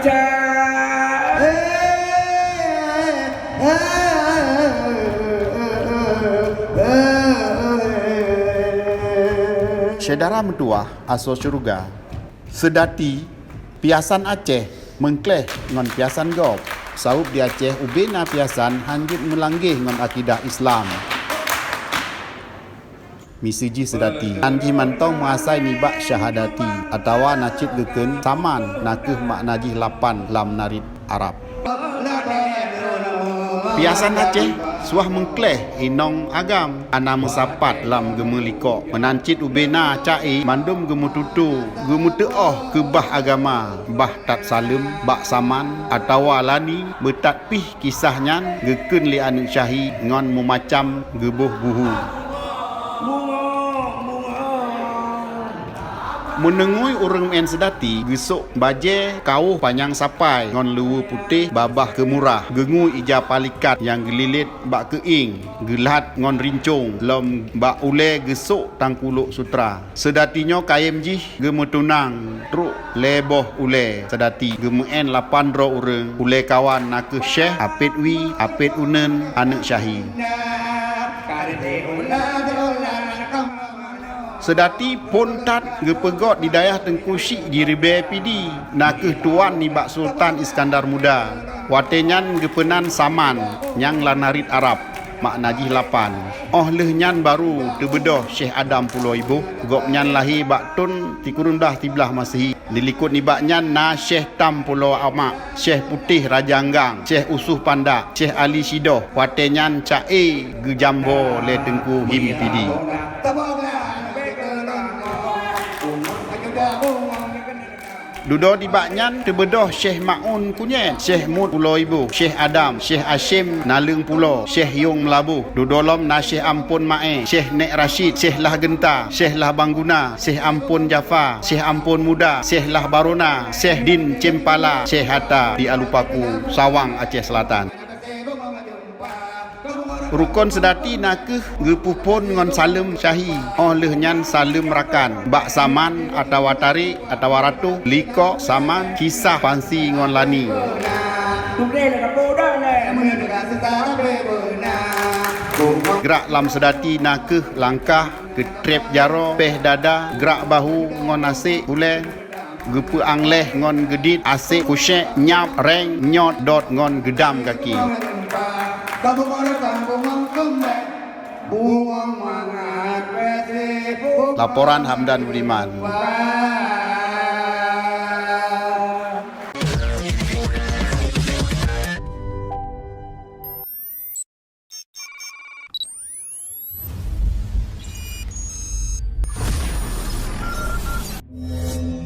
Saudara mentua aso syurga. Sedati piasan Aceh mengkleh ngon piasan Gop. Saup di Aceh ubena piasan hanjut melanggih ngon akidah Islam. Misiji sedati anji mantong mengasai nibak syahadati atawa nacit geken saman nakeh maknaji lapan lam narid Arab. Piasan Aceh suah mengkleh inong agam ana mesapat lam gemelikok menancit ubena cai mandum gemututu gemuteoh kebah agama bah tat salim bak saman atawa lani betat pih kisahnya geken li anu syahi ngon memacam gebuh buhu menengui urang en sedati gesuk baje kauh panjang sapai ngon lewu putih babah kemurah gengu ija palikat yang gelilit bak keing gelat ngon rincung lom bak ule gesuk tangkuluk sutra sedatinyo kayem jih gemetunang truk leboh ule sedati gemeen 8 ro urang ule kawan nakeh syekh apit wi apit unen anak syahi sedati pontat gepegot di dayah Tengku Syik di Ribe PD nakeh tuan ni bak Sultan Iskandar Muda watenyan gepenan saman yang lanarit Arab maknajih lapan leh nyan baru tebedoh Syekh Adam Pulau Ibu gop nyan lahir bak tun tikurun dah tiblah Masihi dilikut ni bak nyan na Syekh Tam Pulau Amak Syekh Putih Raja Anggang Syekh Usuh Pandak Syekh Ali Sidoh watenyan cae gejambo le Tengku Him PD Dudo di baknyan terbedoh Syekh Ma'un Kunyen, Syekh Mud Pulau Ibu, Syekh Adam, Syekh Hashim Naleng Pulau, Syekh Yung Melabuh, Dudolom na Syekh Ampun Mae, Syekh Nek Rashid, Syekh Lah Genta, Syekh Lah Bangguna, Syekh Ampun Jafar, Syekh Ampun Muda, Syekh Lah Barona, Syekh Din Cempala, Syekh Hatta di Alupaku, Sawang, Aceh Selatan. Rukun sedati nakeh gepupun ngon salim syahi leh nyan salim rakan bak saman atawa tarik atawa ratu liko saman kisah pansi ngon lani gerak lam sedati nakeh langkah ketrep jaro peh dada gerak bahu ngon nasi ule gepe angleh ngon gedit asik kusyek nyap reng nyot dot ngon gedam kaki Laporan Hamdan Budiman.